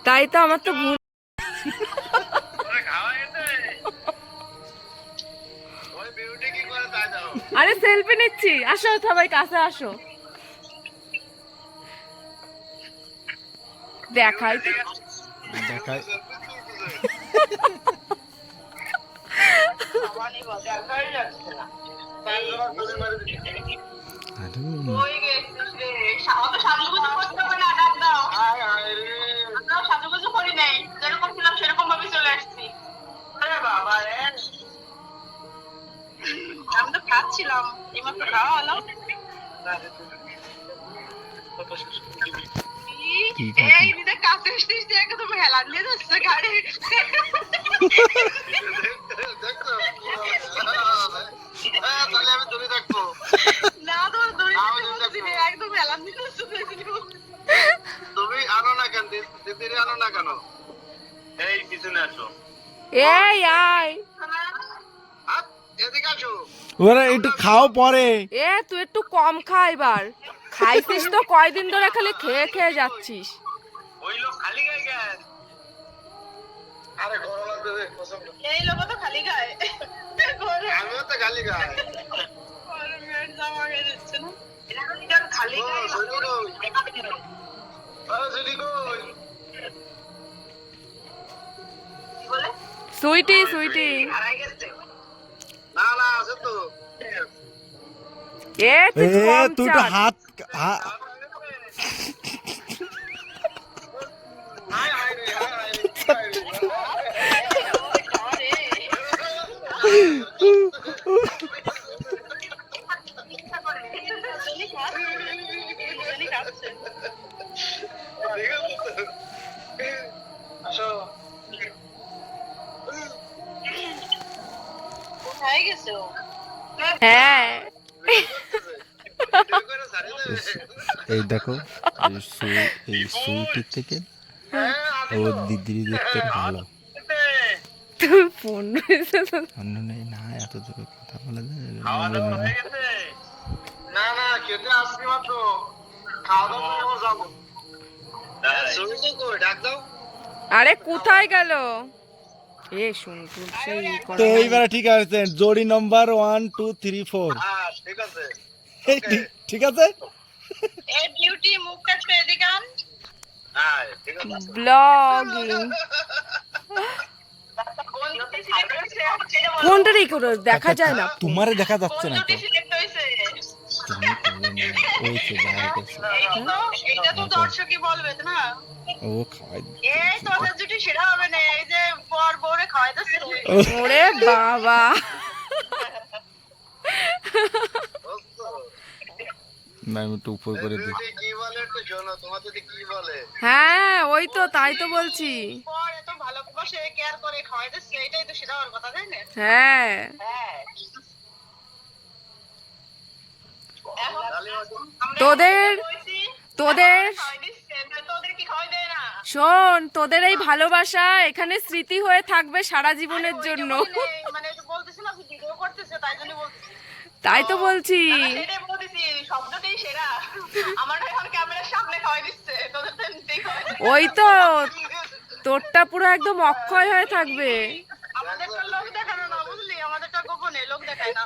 তাই তো আমার তো ভুল। আরে সেলফি নিচ্ছি, আসো সবাই কাছে আসো, দেখাই তো। দেখাই আমি তো খাচ্ছিলাম, এইমাত্র খাওয়া হলো। এই দিদা কাছে আসছিস একদম হেলান দিয়ে যাচ্ছে গাড়ি। না তোর দড়ি বলছি একদম হেলান দিয়ে যাচ্ছে। তুমি আনো না কেন দিদিরে আনো না কেন? এই পিছনে আসো। এই আয়, এদিকে আসো। ওরা একটু খাও পরে। এ তুই একটু কম খা এবার, খাইছিস তো কয়দিন ধরে খালি খেয়ে খেয়ে যাচ্ছিস। ওই লোক খালি গায়ে গেছে। আরে গরম লাগবে রে প্রচন্ড। এই লোক তো খালি গায়ে। আমিও তো খালি গায়ে। গরমের জামা গায়ে দিচ্ছে না। এটা খালি গায়ে। আরে যদি কই বলে সুইটি সুইটি, হারাই গেছে। না না আছে তো। এ তুই এ কম তুই তো চাট। হাত হাই হাই রে হাই হাই আসো। কোথায় গেছো? হ্যাঁ এই দেখো এই সুইটির থেকে ও দিদি দেখতে ভালো। তুই ফোন অন্য নেই না, এত দূরে কথা বলে খাওয়া দাওয়া হয়ে গেছে? না না খেতে আসছি মাত্র, খাওয়া দাওয়া করে যাবো। সুইটি কই ডাক দাও। আরে কোথায় গেল? এ শুন তুই সেই তো এইবারে ঠিক আছে, জোড়ি নম্বর 1 2 3 4 হ্যাঁ ঠিক আছে। ঠিক আছে। এই বিউটি মুখটা একটু এদিকে আন। হ্যাঁ ঠিক আছে। ব্লগিং কোনটা রে করে দেখা যায় না। তোমারে দেখা যাচ্ছে না তো। সিলেক্ট হয়েছে। তুমি করবে না, ওই তো বাইরে গেছে। এইটা তো দর্শকই বলবে না। ও খাওয়াই এই তোদের জুটি সেরা হবে না, এই যে বর বরে খাওয়াই দিচ্ছে। ওরে বাবা, না আমি একটু উপর করে দিই। দিদি কি বলে একটু শোনো, তোমার দিদি কি বলে? হ্যাঁ ওই তো তাই তো বলছি। বর এত ভালোবাসে কেয়ার করে খাওয়াই দিচ্ছে, এটাই তো সেরা হওয়ার কথা, তাই না? হ্যাঁ হ্যাঁ। তোদের তোদের তোদের কি খাওয়াই দেয় না? শোন, তোদের এই ভালোবাসা এখানে স্মৃতি হয়ে থাকবে সারা জীবনের জন্য। মানে বলতেছি না, ভিডিও করতেছে তাই জন্য বলতেছি। তাই তো বলছি। সেটাই বলতেছি, শব্দটাই সেরা। আমার এখন ক্যামেরার সামনে খাওয়াই দিচ্ছে, তোদের তো এমনিতেই খাওয়াই দিচ্ছে। ওই তো তোরটা পুরো একদম অক্ষয় হয়ে থাকবে। আমাদেরটা লোক দেখানো না, বুঝলি? আমাদেরটা গোপনে, লোক দেখায় না।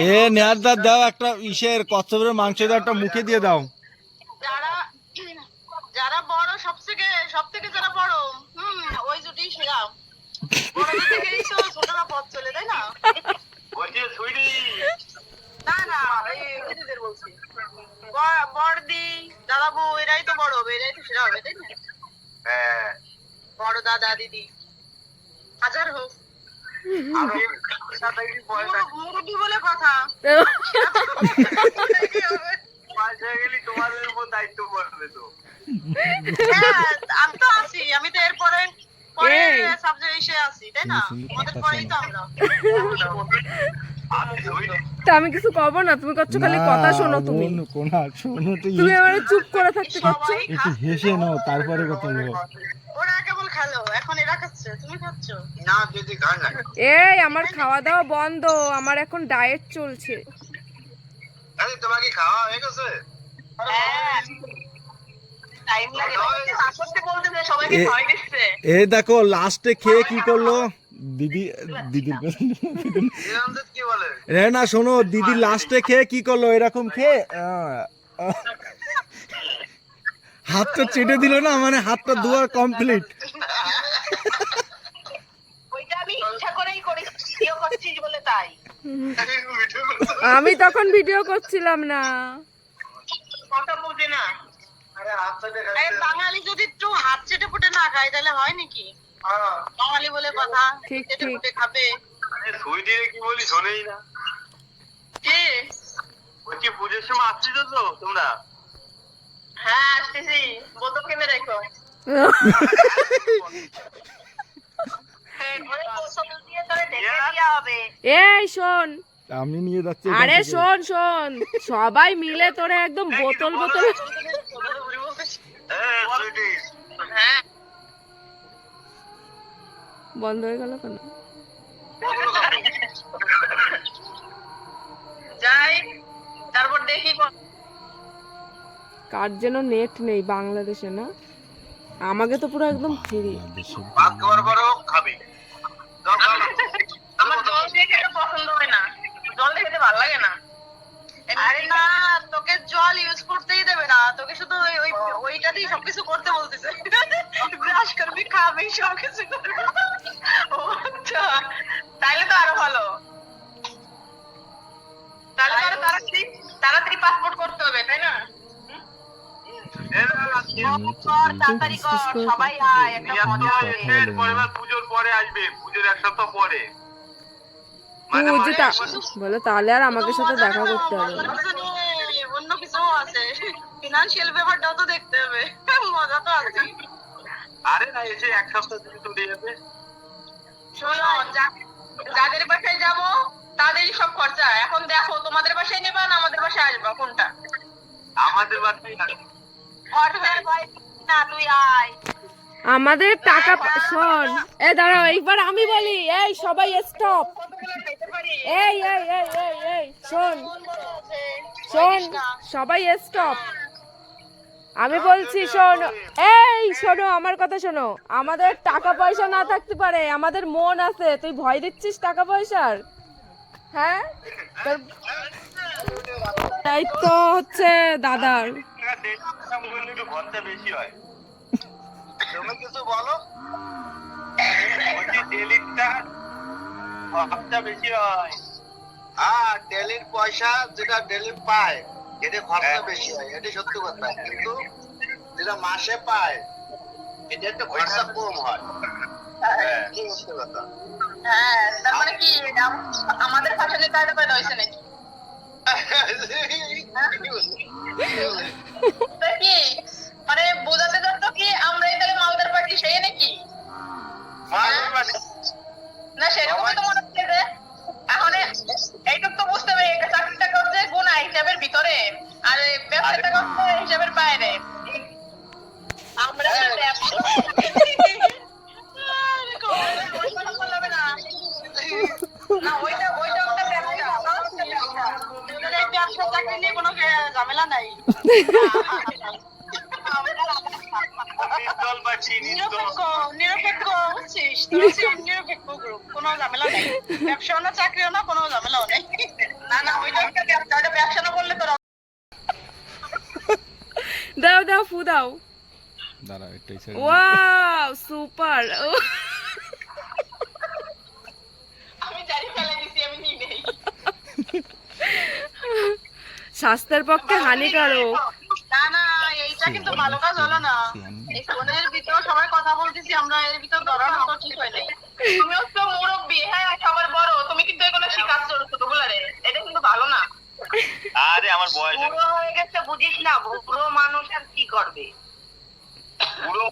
এ নেয়ারদার দাও একটা ইসের কচ্ছপের মাংস দাও, একটা মুখে দিয়ে দাও। যারা যারা বড় সব থেকে যারা বড়, ওই জুটি সেরা। বড়দের থেকেই তো ছোটরা পথ চলে, তাই না? বলছি সুইটি না না, এই দিদিদের বলছি। বড়দি দাদা বউ এরাই তো বড় হবে, এরাই তো সেরা হবে, তাই না? হ্যাঁ বড় দাদা দিদি হাজার হোক, আমি সাথে কি পয়সা মুরব্বি বলে কথা। পয়সা হয়ে গেলি তোমার উপর দায়িত্ব পড়বে তো। হ্যাঁ, আমি তো আছি, আমি তো এরপরে এই। সাবজেক্ট এসে আছি, তাই না? আমাদের পরেই তো আমরা। তা আমি কিছু কব না, তুমি করছো খালি কথা শোনো। তুমি শোনো তো, তুমি আমার চুপ করে থাকতে করছো। সবাই একটু হেসে নাও তারপরে কথা বলো। ওরা কেবল খেলো, এখন এরা খাচ্ছে, তুমি খাচ্ছ না দিদি খায় না। এই আমার খাওয়া দাওয়া বন্ধ, আমার এখন ডায়েট চলছে। আরে তোমার কি খাওয়া হয়ে গেছে? হ্যাঁ টাইম লাগে আসতে বলতে যে সবাইকে এ- খাওয়াই দিচ্ছে এই দেখো লাস্টে খেয়ে কি করলো দিদির নিরঞ্জিত কি বলে? না শোনো দিদি লাস্টে খেয়ে কি করলো এরকম খেয়ে হাতটা চেটে দিল না, মানে হাতটা ধোয়া কমপ্লিট। ওইটা আমি ইচ্ছা করেই করি ভিডিও করছিস বলে তাই ভিডিও করছো? আমি তখন ভিডিও করছিলাম না। কথা বুঝে না আরে হাত চেটে এই খাইছে। বাঙালি যদি একটু হাত চেটে ফুটে না খায় তাহলে হয় নাকি হ্যাঁ। বাঙালি বলে কথা ঠিক, চেটে ঠিক। ফুটে খাবে আরে সুইটি কি বলি শোনেই না। কে ওই কি পুজোর সময় আসছিস তো তোমরা? হ্যাঁ আসতেছি বোতল কিনে রেখো ওই বোতল দিয়ে তোরে ঢেকে দেওয়া হবে এই শোন, আমি নিয়ে যাচ্ছি এখান আরে থেকে। শোন শোন, সবাই মিলে তোরে একদম বোতল বোতল। হ্যাঁ সুইটি। হ্যাঁ বন্ধ হয়ে গেল কেন? যাই তারপর দেখি কার যেন নেট নেই বাংলাদেশে, না আমাকে তো পুরো একদম ফ্রি। ভাত খাওয়ার পরেও খাবি। আমার জল দিয়ে খেতে পছন্দ হয় না জল দিয়ে খেতে ভালো লাগে না আরে না তোকে জল ইউজ করতেই দেবে না তোকে শুধু ওইটাতেই সবকিছু করতে বলতেছে ব্রাশ করবি খাবি সবকিছু করবি ও আচ্ছা তাইলে তো আরো ভালো তাহলে তো আরো তাড়াতাড়ি পাসপোর্ট করতে হবে তাই না কর তাড়াতাড়ি কর সবাই আয় একটা মজা হবে পুজোর পরে আসবে, পুজোর এক সপ্তাহ পরে। পুজোটা বলো, তাহলে আর আমাকে সাথে দেখা করতে হবে না। অন্য কিছু আছে ফিনান্সিয়াল ব্যাপারটাও তো দেখতে হবে মজা তো আছে আরে না এসে এক সপ্তাহ থেকে চলে যাবে। শোনো যাদের বাসায় যাব তাদেরই সব খরচা এখন দেখো তোমাদের বাসায় নেবা না আমাদের বাসায় আসবা কোনটা আমাদের বাড়িতেই আসবে। খরচার ভয় না তুই আয় আমাদের টাকা শোন, এ দাঁড়াও এইবার আমি বলি, এই সবাই স্টপ, এই এই এই এই এই শোন শোন সবাই স্টপ, আমি বলছি শোন, এই শোনো আমার কথা শোনো, আমাদের টাকা পয়সা না থাকতে পারে, আমাদের মন আছে, তুই ভয় দিচ্ছিস টাকা পয়সার? হ্যাঁ তোর দায়িত্ব হচ্ছে দাদার। একটু খরচা বেশি হয়। তুমি কিছু বলো। বলছি ডেলিটা খরচা বেশি হয়। হ্যাঁ ডেলির পয়সা যেটা ডেলি পায় এটা খরচা বেশি হয়, এটা সত্যি কথা। কিন্তু যেটা মাসে পায় এটা একটু খরচা কম হয়। হ্যাঁ সত্যি কথা। হ্যাঁ তার মানে কি আমাদের ফ্যাশনে কার্ড করে হয়েছে নাকি তা কি মানে বোঝাতে যাচ্ছ কি আমরাই তাহলে মালদার পার্টি সেই নাকি না সেরকমই তো মনে হচ্ছে যে এখন এইটুক তো বুঝতে পারি একটা চাকরিটা করছে গুণা হিসাবের ভিতরে আর ব্যবসাটা করছে হিসাবের বাইরে আমরা তো ব্যবসা না ওইটা একটা ব্যবসা চাকরি নিয়ে কোনো ঝামেলা নাই নিরপেক্ষ বুঝছিস নিরপেক্ষ গ্রুপ কোনো ঝামেলা নেই ব্যবসাও না চাকরিও না কোনো ঝামেলাও নেই না ওইটা একটা ব্যবসা না বললে তো দাও দাও ফু দাও। দাঁড়া একটাই ওয়াও সুপার। আমি জানি ফেলে দিছি আমি নিই নেই স্বাস্থ্যের পক্ষে হানিকারক। না না এইটা কিন্তু ভালো কাজ হলো না এই ফোনের ভিতর সবাই কথা বলতেছি আমরা এর ভিতর ধরানো তো ঠিক হয় নাই তুমিও তো মুরব্বী হ্যাঁ সবার বড় তুমি কিন্তু এগুলো শিখাচ্ছ ছোটগুলারে এটা কিন্তু ভালো না আরে আমার বয়স বুড়ো হয়ে গেছে বুঝিস না বুড়ো মানুষ আর কি করবে পুরো